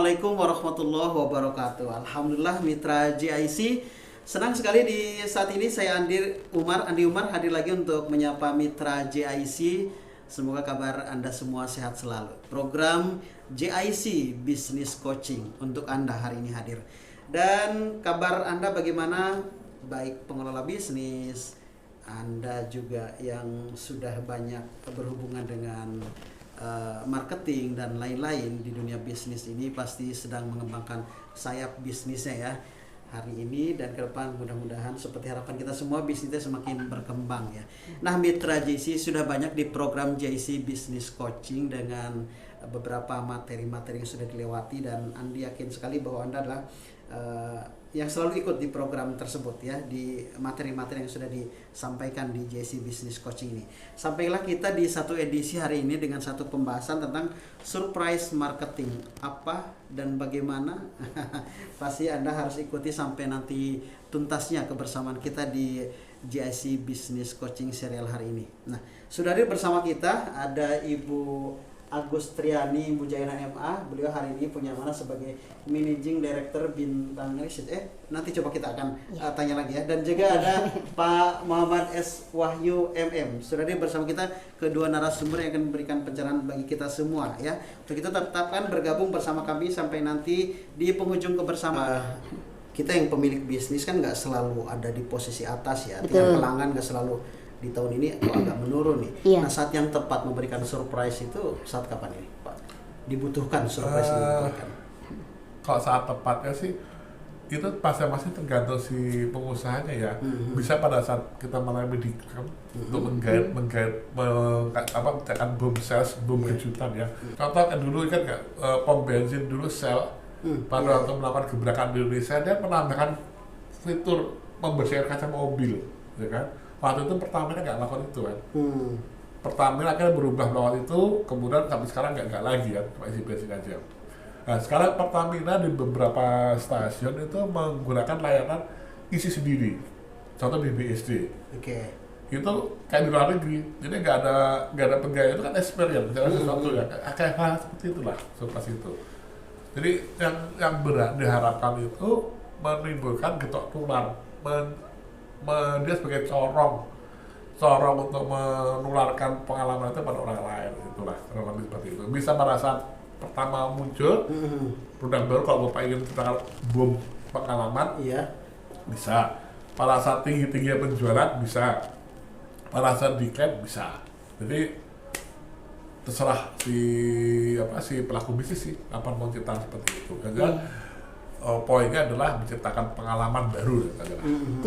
Assalamualaikum warahmatullahi wabarakatuh. Alhamdulillah mitra JIC, senang sekali di saat ini saya Andi Umar hadir lagi untuk menyapa mitra JIC. Semoga kabar Anda semua sehat selalu. Program JIC Business Coaching untuk Anda hari ini hadir. Dan kabar Anda bagaimana? Baik pengelola bisnis, Anda juga yang sudah banyak berhubungan dengan marketing dan lain-lain di dunia bisnis ini pasti sedang mengembangkan sayap bisnisnya ya hari ini dan ke depan, mudah-mudahan seperti harapan kita semua bisnisnya semakin berkembang ya. Nah, mitra JIC sudah banyak di program JIC Business Coaching dengan beberapa materi-materi yang sudah dilewati, dan Andi yakin sekali bahwa Anda adalah yang selalu ikut di program tersebut ya, di materi-materi yang sudah disampaikan di JIC Business Coaching ini. Sampailah kita di satu edisi hari ini dengan satu pembahasan tentang surprise marketing, apa dan bagaimana. Pasti Anda harus ikuti sampai nanti tuntasnya kebersamaan kita di JIC Business Coaching serial hari ini. Nah, sudah hadir bersama kita ada Ibu Agustriani Mujayana MA. Beliau hari ini punya mana sebagai Managing Director Bintang Research. Nanti coba kita akan tanya lagi ya. Dan juga ada Pak Muhammad S. Wahyu MM. Sudah hadir bersama kita kedua narasumber yang akan memberikan pencerahan bagi kita semua ya. Untuk itu tetapkan bergabung bersama kami sampai nanti di penghujung kebersamaan. Kita yang pemilik bisnis kan nggak selalu ada di posisi atas ya. Tinggal pelanggan nggak selalu di tahun ini agak menurun nih. Nah, saat yang tepat memberikan surprise itu saat kapan ini, Pak? Dibutuhkan surprise ini dibutuhkan. Kalau saat tepatnya sih itu masih tergantung si pengusahanya ya. Bisa pada saat kita mengalami dikam untuk menggait mencetakkan boom sales, boom kejutan ya. Contoh kan dulu kan pom bensin dulu sel pada waktu melakukan gebrakan di Indonesia, dia menambahkan fitur membersihkan kaca mobil, ya kan? Waktu itu Pertamina nggak melakukan itu kan. Pertamina akhirnya berubah melakukan itu, kemudian sampai sekarang nggak lagi kan, cuma isi bensin aja. Nah, sekarang Pertamina di beberapa stasiun itu menggunakan layanan isi sendiri. Contoh di BSD. Itu kayak di luar negeri, jadi nggak ada penggaya, itu kan experience, misalnya sesuatu ya, kayak hal seperti itulah, seperti itu. Jadi yang berat diharapkan itu menimbulkan getok tular, dia sebagai corong untuk menularkan pengalaman itu pada orang lain, itulah kurang seperti itu. Bisa pada saat pertama muncul produk baru, kalau Bapak ingin tentang boom pengalaman, bisa. Pada saat tinggi-tingginya penjualan bisa, pada saat decline bisa. Jadi terserah si pelaku bisnis sih apa mau cerita seperti itu. Poinnya adalah menciptakan pengalaman baru.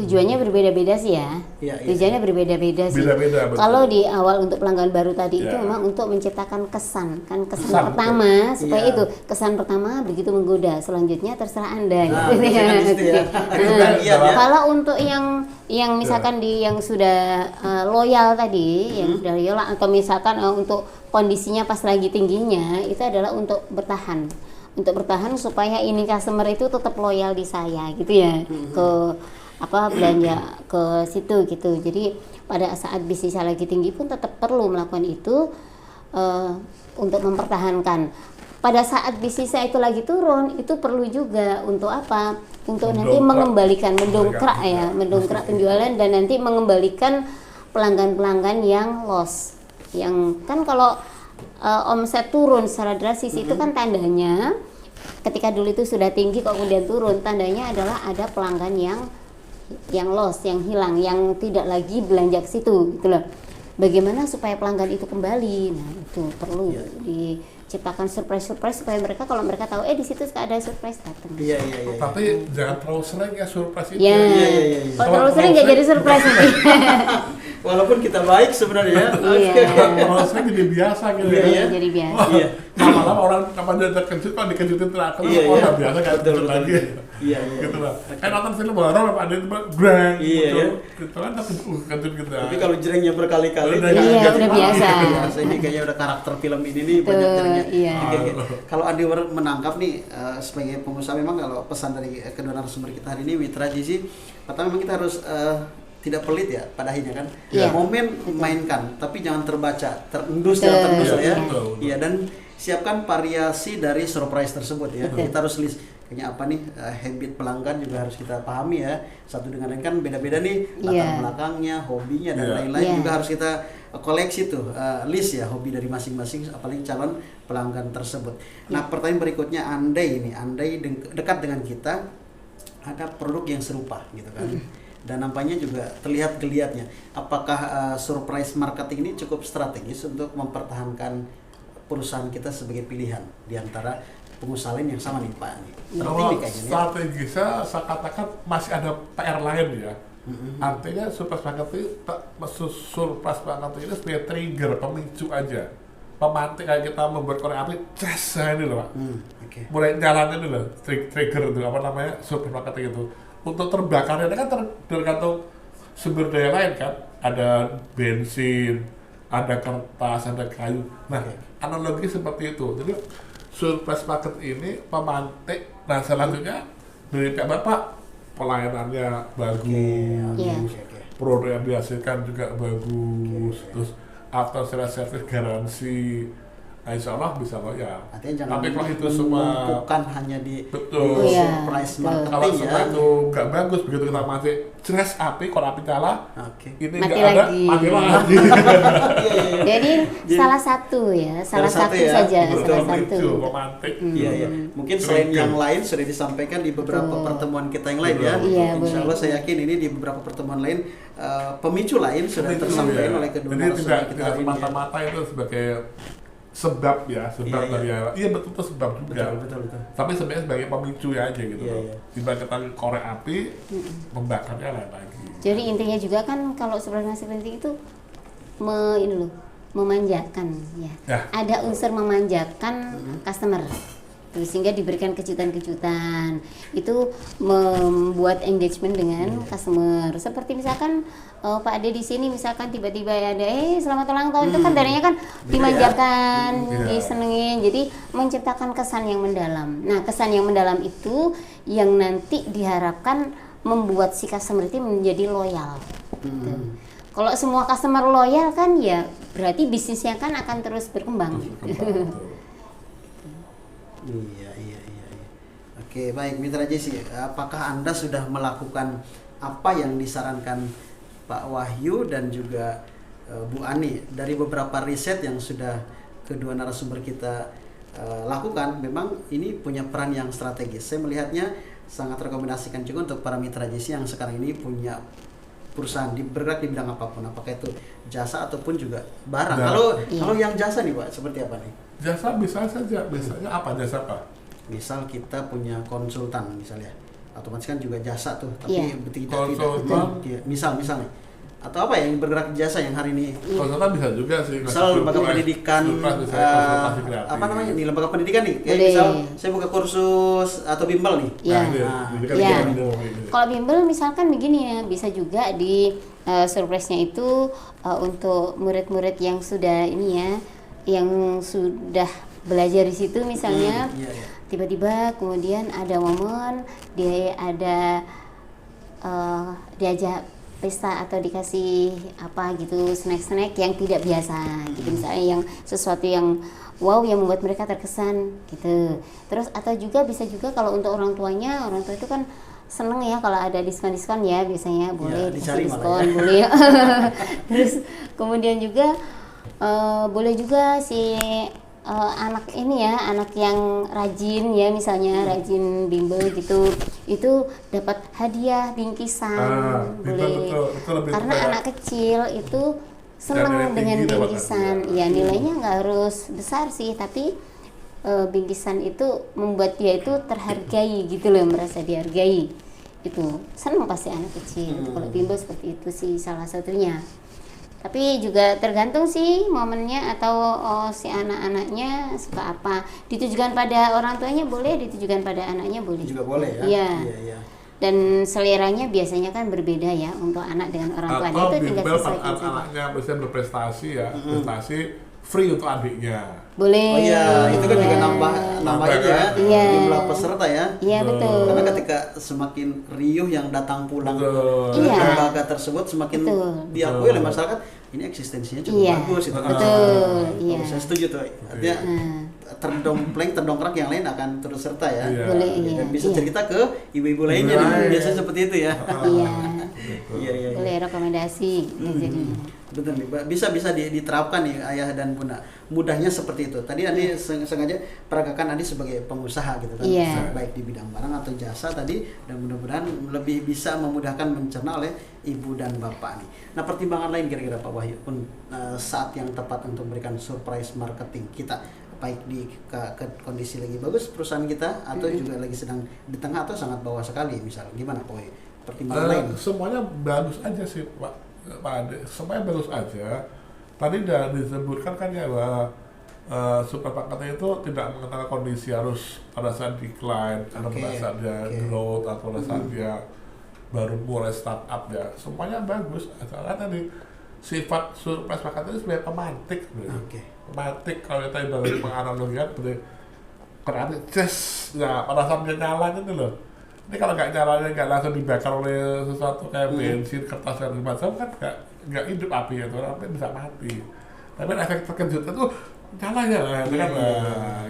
Tujuannya berbeda-beda sih ya. Tujuannya berbeda-beda sih. Kalau di awal untuk pelanggan baru tadi itu memang untuk menciptakan kesan pertama betul. Supaya itu kesan pertama begitu menggoda. Selanjutnya terserah Anda. Kalau untuk yang misalkan yang sudah loyal tadi, yang sudah loyal atau misalkan untuk kondisinya pas lagi tingginya, itu adalah untuk bertahan. Untuk bertahan supaya ini customer itu tetap loyal di saya gitu ya, ke belanja ke situ gitu. Jadi pada saat bisnisnya lagi tinggi pun tetap perlu melakukan itu untuk mempertahankan. Pada saat bisnisnya itu lagi turun, itu perlu juga untuk apa? Untuk nanti mengembalikan, mendongkrak penjualan dan nanti mengembalikan pelanggan-pelanggan yang loss. Yang kan kalau omset turun secara drastis itu kan tandanya ketika dulu itu sudah tinggi kok kemudian turun, tandanya adalah ada pelanggan yang loss, yang hilang, yang tidak lagi belanja ke situ gitu loh. Bagaimana supaya pelanggan itu kembali? Nah, itu perlu diciptakan surprise supaya mereka, kalau mereka tahu di situ ada surprise datang. Tapi jangan terlalu sering ya surprise itu. Kalau terlalu sering nggak jadi surprise nanti. Walaupun kita baik sebenarnya. Kalau sering jadi biasa gitu. Jadi biasa. Lama-lama orang kapan terkejut, kalau dikejutin terakhir orang biasa nggak terkejut lagi. Gitu lah. Kayak nonton film horor ada itu brang gitu kan terkejut gitu. Tapi kalau jerengnya berkali-kali udah biasa. Ini kayaknya udah karakter film ini nih banyak jerengnya. Kalau Andi menangkap nih sebagai pengusaha, memang kalau pesan dari kedua narasumber kita hari ini mitra JIC, pertama memang kita harus tidak pelit ya pada akhirnya kan. Momen mainkan tapi jangan terbaca, terendus ya. Dan siapkan variasi dari surprise tersebut ya. Kita harus list kayaknya apa nih habit pelanggan juga harus kita pahami ya. Satu dengan lain kan beda-beda nih latar belakangnya, hobinya dan lain-lain juga harus kita koleksi tuh list ya hobi dari masing-masing apalagi calon pelanggan tersebut. Nah, pertanyaan berikutnya andai dekat dengan kita ada produk yang serupa gitu kan. Dan nampaknya juga terlihat geliatnya. Apakah surprise marketing ini cukup strategis untuk mempertahankan perusahaan kita sebagai pilihan di antara pengusaha lain yang sama nih Pak? Kalau strategisnya saya katakan masih ada PR lain ya. Artinya surprise marketing ini sebagai trigger, pemicu aja. Pemantik kayak kita membuat korek api, ces ini loh Pak. Mulai jalan ini loh, trigger itu apa namanya surprise marketing itu. Untuk terbakarnya kan tergantung sumber daya lain kan, ada bensin, ada kertas, ada kayu. Nah, analogi seperti itu. Jadi surprise market ini pemantik. Nah, selanjutnya dari pihak Bapak pelayanannya bagus, produk yang dihasilkan juga bagus, terus after sales service garansi. Nah, insya Allah bisa loyal. Tapi kalau itu semua bukan hanya di surprise marketing kalau semua itu nggak bagus, begitu kita mati jelas api, kalau api nyala, ini nggak ada, mati lagi. Jadi salah satu saja. Mungkin selain yang lain sudah disampaikan di beberapa pertemuan kita yang lain ya. Insya Allah saya yakin ini di beberapa pertemuan lain pemicu lain sudah tersampaikan oleh kedua narasumber kita hari ini. Mata-mata itu sebagai sebab dari betul sebab juga. Betul. Tapi sebenarnya sebagai pemicu ya aja gitu. Tiba-tiba kita korek api, membakarnya lain lagi. Jadi intinya juga kan kalau surprise marketing itu memanjakan ya. Ada unsur memanjakan customer. Sehingga diberikan kejutan-kejutan. Itu membuat engagement dengan customer. Seperti misalkan Pak Ade di sini misalkan tiba-tiba ada selamat ulang tahun, itu kan dananya kan dimanjakan, disenengin. Jadi menciptakan kesan yang mendalam. Nah, kesan yang mendalam itu yang nanti diharapkan membuat si customer itu menjadi loyal. Gitu. Kalau semua customer loyal kan ya berarti bisnisnya kan akan terus berkembang. Iya. Oke, baik Mitra JC, apakah Anda sudah melakukan apa yang disarankan Pak Wahyu dan juga Bu Ani dari beberapa riset yang sudah kedua narasumber kita lakukan? Memang ini punya peran yang strategis. Saya melihatnya sangat rekomendasikan juga untuk para Mitra JC yang sekarang ini punya perusahaan bergerak di bidang apapun, apakah itu jasa ataupun juga barang. Kalau yang jasa nih Pak, seperti apa nih? Jasa bisa saja, biasanya apa jasa Pak? Misal kita punya konsultan misalnya, otomatis kan juga jasa tuh, tapi tidak misal nih, atau apa yang bergerak di jasa yang hari ini? Konsultan bisa juga sih. Misal lembaga pendidikan, apa namanya nih lembaga pendidikan nih, kayak misal saya buka kursus atau bimbel nih. Kalau bimbel misalkan begini ya, bisa juga di surprise-nya itu untuk murid-murid yang sudah ini ya, yang sudah belajar di situ misalnya, tiba-tiba kemudian ada momen dia ada diajak pesta atau dikasih apa gitu snack-snack yang tidak biasa gitu, misalnya yang sesuatu yang wow yang membuat mereka terkesan gitu. Terus atau juga bisa juga kalau untuk orang tua itu kan seneng ya kalau ada diskon ya, biasanya boleh dikasih diskon boleh. Terus kemudian juga boleh juga si anak ini ya, anak yang rajin ya, misalnya rajin bimbel gitu, itu dapat hadiah bingkisan, boleh. Betul, karena anak kecil itu senang dengan bingkisan. Ya nilainya nggak harus besar sih, tapi bingkisan itu membuat dia itu terhargai gitu loh, merasa dihargai. Itu senang pasti anak kecil. Kalau bimbel seperti itu sih salah satunya. Tapi juga tergantung sih momennya atau si anak-anaknya suka apa. Ditujukan pada orang tuanya boleh, ditujukan pada anaknya boleh. Juga boleh ya. Iya. Dan seleranya biasanya kan berbeda ya untuk anak dengan orang tua. Atau itu tinggal sesuaikan saja. Anaknya bisa berprestasi ya, prestasi free untuk adiknya. Boleh. Oh iya, itu kan juga nambah ini ya, Iya. jumlah peserta ya. Iya betul. Karena ketika semakin riuh yang datang pulang Betul. ke Iya. lembaga tersebut, semakin Betul. diakui oleh masyarakat, ini eksistensinya cukup Iya. bagus. Itu. Betul. Iya. Saya setuju tuh. Artinya terdongkrak yang lain akan turut serta ya. Iya. Boleh. Dan Iya. bisa Iya. cerita ke ibu-ibu lainnya Iya. nih. Biasanya seperti itu ya. Iya. Iya, iya. Boleh rekomendasi gitu jadinya. Betul nih, bisa diterapkan nih ayah dan bunda. Mudahnya seperti itu. Tadi Andi sengaja peragakan Andi sebagai pengusaha gitu kan, Iya. baik di bidang barang atau jasa tadi, dan mudah-mudahan lebih bisa memudahkan mencerna oleh ibu dan bapak nih. Nah, pertimbangan lain kira-kira Pak Wahyu saat yang tepat untuk memberikan surprise marketing kita, baik di ke kondisi lagi bagus perusahaan kita atau juga lagi sedang di tengah atau sangat bawah sekali, misalnya gimana Pak Wahyu? Pertimbangan lain? Semuanya bagus aja sih Pak Ade, semuanya bagus aja. Tadi udah disebutkan kan ya bahwa super marketing itu tidak mengenal kondisi harus pada saat decline, atau pada saat dia growth, atau pada saat dia baru mulai startup ya. Semuanya bagus, asalkan tadi sifat surprise marketing itu sebenarnya pemantik sebenarnya. Pemantik kalau kita ibaratnya menganalogikan seperti kerannya ya pada saat dia nyala gitu loh. Ini kalau nggak langsung dibakar oleh sesuatu kayak bensin, kertas dan macam kan nggak hidup api ya, api bisa mati. Tapi efek terkejut itu nyala ya, kan?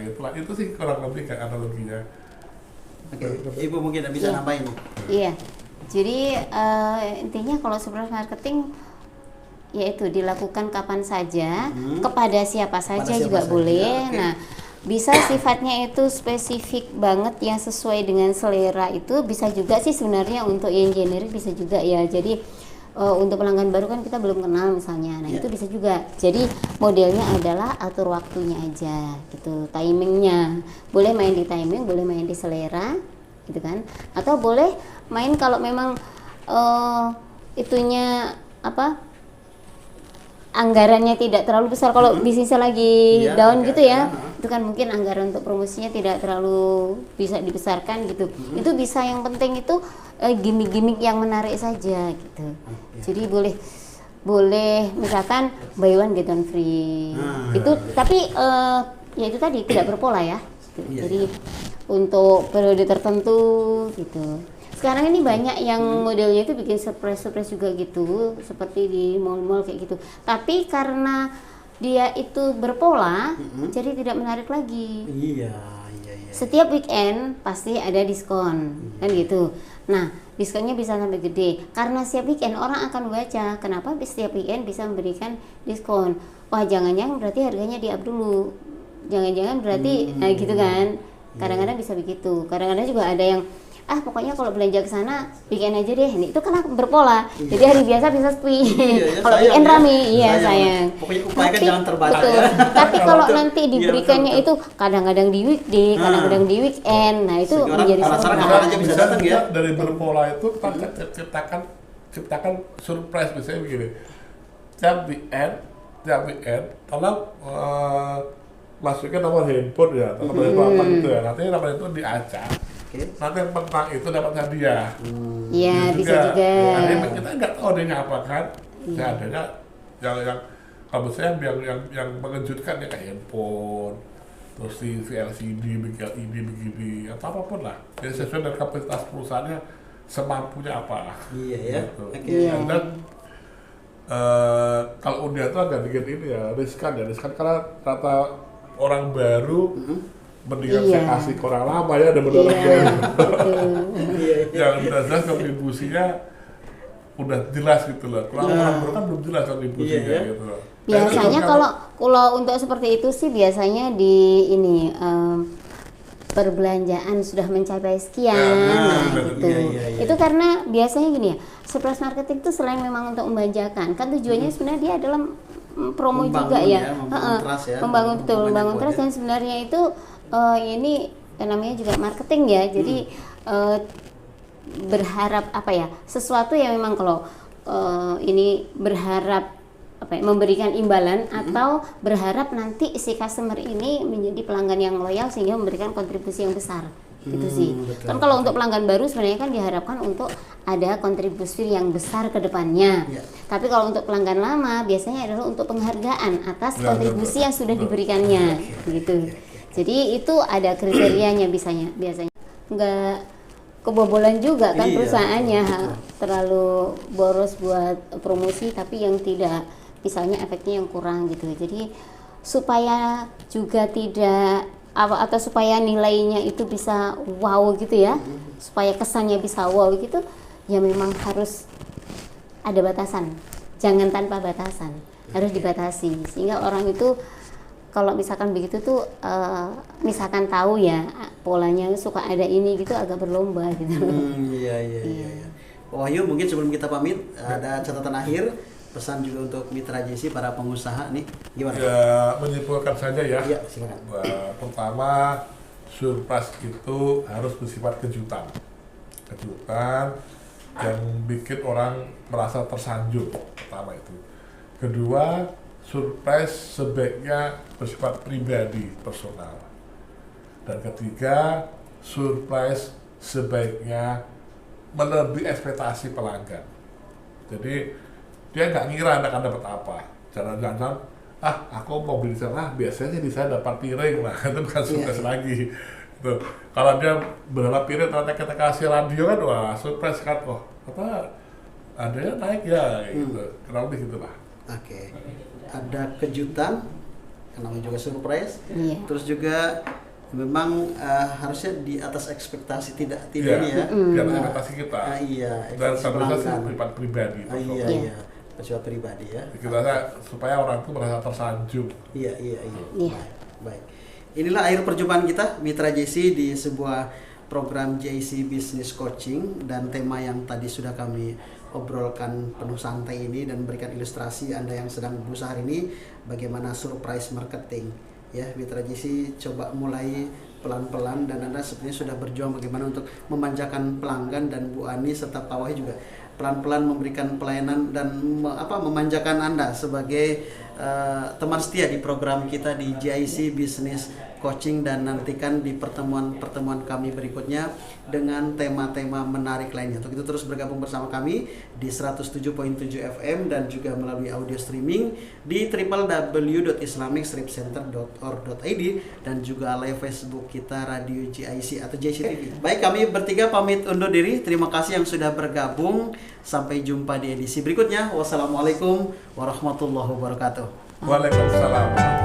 Itulah itu sih kurang lebih kayak analoginya. Oke, Ibu mungkin bisa nambahin. Iya. Jadi intinya kalau surprise marketing yaitu dilakukan kapan saja, kepada siapa saja juga boleh. Okay. Nah, bisa sifatnya itu spesifik banget yang sesuai dengan selera, itu bisa juga sih sebenarnya. Untuk yang generik bisa juga ya. Jadi untuk pelanggan baru kan kita belum kenal misalnya, nah itu bisa juga. Jadi modelnya adalah atur waktunya aja gitu, timingnya boleh main di timing, boleh main di selera gitu kan, atau boleh main kalau memang itunya apa, anggarannya tidak terlalu besar. Kalau bisnisnya lagi down gitu ya, itu kan mungkin anggaran untuk promosinya tidak terlalu bisa dibesarkan gitu. Itu bisa, yang penting itu gimmick-gimmick yang menarik saja gitu. Jadi boleh misalkan buy one get one free. Itu tapi ya itu tadi tidak berpola ya. Jadi untuk periode tertentu gitu. Sekarang ini banyak yang modelnya itu bikin surprise juga gitu, seperti di mall-mall kayak gitu. Tapi karena dia itu berpola, jadi tidak menarik lagi. Iya. Setiap weekend pasti ada diskon, kan gitu. Nah, diskonnya bisa sampai gede. Karena setiap weekend orang akan baca, kenapa setiap weekend bisa memberikan diskon. Wah, jangan-jangan berarti harganya di-up dulu. Jangan-jangan berarti gitu kan. Kadang-kadang bisa begitu. Kadang-kadang juga ada yang pokoknya kalau belanja ke sana weekend aja deh. Ini itu kan berpola. Jadi hari biasa bisa sepi. Kalau weekend rame, sayang. Pokoknya upayakan jangan terbaca. Betul. Tapi kalau nanti diberikannya itu kadang-kadang di weekday, kadang-kadang di weekend. Nah, itu menjadi kapan aja bisa datang ya. Dari berpola itu kita ciptakan surprise, misalnya begini. Tiap weekend tolong masukin nomor handphone ya, nomor handphone apa gitu ya. Nanti nomor itu diacak. Nanti yang menang itu dapat hadiah. Iya, bisa juga. Nah, kita nggak tahu adanya apa kan. Ya adanya yang kalau misalnya yang mengejutkan ya kayak handphone, terus TV LCD, LED begini, atau apapun lah. Jadi sesuai dengan kapasitas perusahaannya, semampunya apa. Iya ya. Iya. Dan kalau undian itu agak bikin ini ya, riskan karena rata orang baru mendingan saya kasih ke orang lama ya, ada benar yang udah jelas kontribusinya udah jelas gitu loh. Kalau orang baru kan belum jelas kontribusinya gitu loh. Biasanya kalau untuk seperti itu sih biasanya di ini perbelanjaan sudah mencapai sekian gitu. Itu karena biasanya gini ya, surprise marketing itu selain memang untuk membanjakan, kan tujuannya sebenarnya dia adalah promo juga ya, membangun trust, dan sebenarnya itu ini namanya juga marketing ya. Jadi berharap apa ya, sesuatu yang memang kalau ini berharap apa ya, memberikan imbalan atau berharap nanti si customer ini menjadi pelanggan yang loyal sehingga memberikan kontribusi yang besar gitu sih. Betul, Kan kalau untuk pelanggan baru sebenarnya kan diharapkan untuk ada kontribusi yang besar ke depannya. Ya. Tapi kalau untuk pelanggan lama biasanya adalah untuk penghargaan atas Ya, kontribusi betul. yang sudah Betul. diberikannya gitu. Jadi itu ada kriterianya biasanya nggak kebobolan juga kan Iya, perusahaannya, betul. terlalu boros buat promosi tapi yang tidak, misalnya efeknya yang kurang gitu. Jadi supaya juga tidak atau supaya nilainya itu bisa wow gitu ya, supaya kesannya bisa wow gitu, ya memang harus ada batasan, jangan tanpa batasan, harus dibatasi sehingga orang itu kalau misalkan begitu tuh misalkan tahu ya polanya suka ada ini gitu, agak berlomba gitu. Iya. Wahyu, mungkin sebelum kita pamit ada catatan akhir, pesan juga untuk mitra JC para pengusaha nih, gimana? Ya, menyimpulkan saja ya. Iya, silakan. Pertama, surprise itu harus bersifat kejutan yang bikin orang merasa tersanjung. Pertama itu. Kedua, surprise sebaiknya bersifat pribadi, personal. Dan ketiga, surprise sebaiknya melebihi ekspektasi pelanggan. Jadi dia nggak ngira Anda akan dapat apa. Jangan-jangan, aku mau beli di sana, biasanya di sana dapat piring lah, itu bukan surprise lagi. Tuh. Kalau dia berharap piring, ternyata kita kasih radio kan, wah surprise kan, adanya naik ya, gitu. Kurang lebih gitu lah. Oke. Ada kejutan, namanya juga surprise. Iya. Terus juga memang harusnya di atas ekspektasi tidak Iya, ini ya. di atas ekspektasi kita. Iya. Dan ekspektasi tentu saja pelanggan. sifat pribadi. Iya, Iya. iya. Bersifat pribadi ya. Kita supaya orang itu merasa tersanjung. Iya. Iya. Baik. Inilah akhir perjumpaan kita Mitra JC di sebuah program JC Business Coaching, dan tema yang tadi sudah kami obrolkan penuh santai ini dan berikan ilustrasi Anda yang sedang berusaha hari ini bagaimana surprise marketing. Ya, Mitra JC coba mulai pelan-pelan, dan Anda sebenarnya sudah berjuang bagaimana untuk memanjakan pelanggan, dan Bu Ani serta Pak Wahyu juga pelan-pelan memberikan pelayanan dan memanjakan Anda sebagai teman setia di program kita di JIC Business Coaching, dan nantikan di pertemuan-pertemuan kami berikutnya dengan tema-tema menarik lainnya. Untuk itu terus bergabung bersama kami di 107.7 FM dan juga melalui audio streaming di www.islamic-center.org.id dan juga live Facebook kita Radio JIC atau JIC TV. Baik, kami bertiga pamit undur diri. Terima kasih yang sudah bergabung. Sampai jumpa di edisi berikutnya. Wassalamualaikum warahmatullahi wabarakatuh. Waalaikumsalam.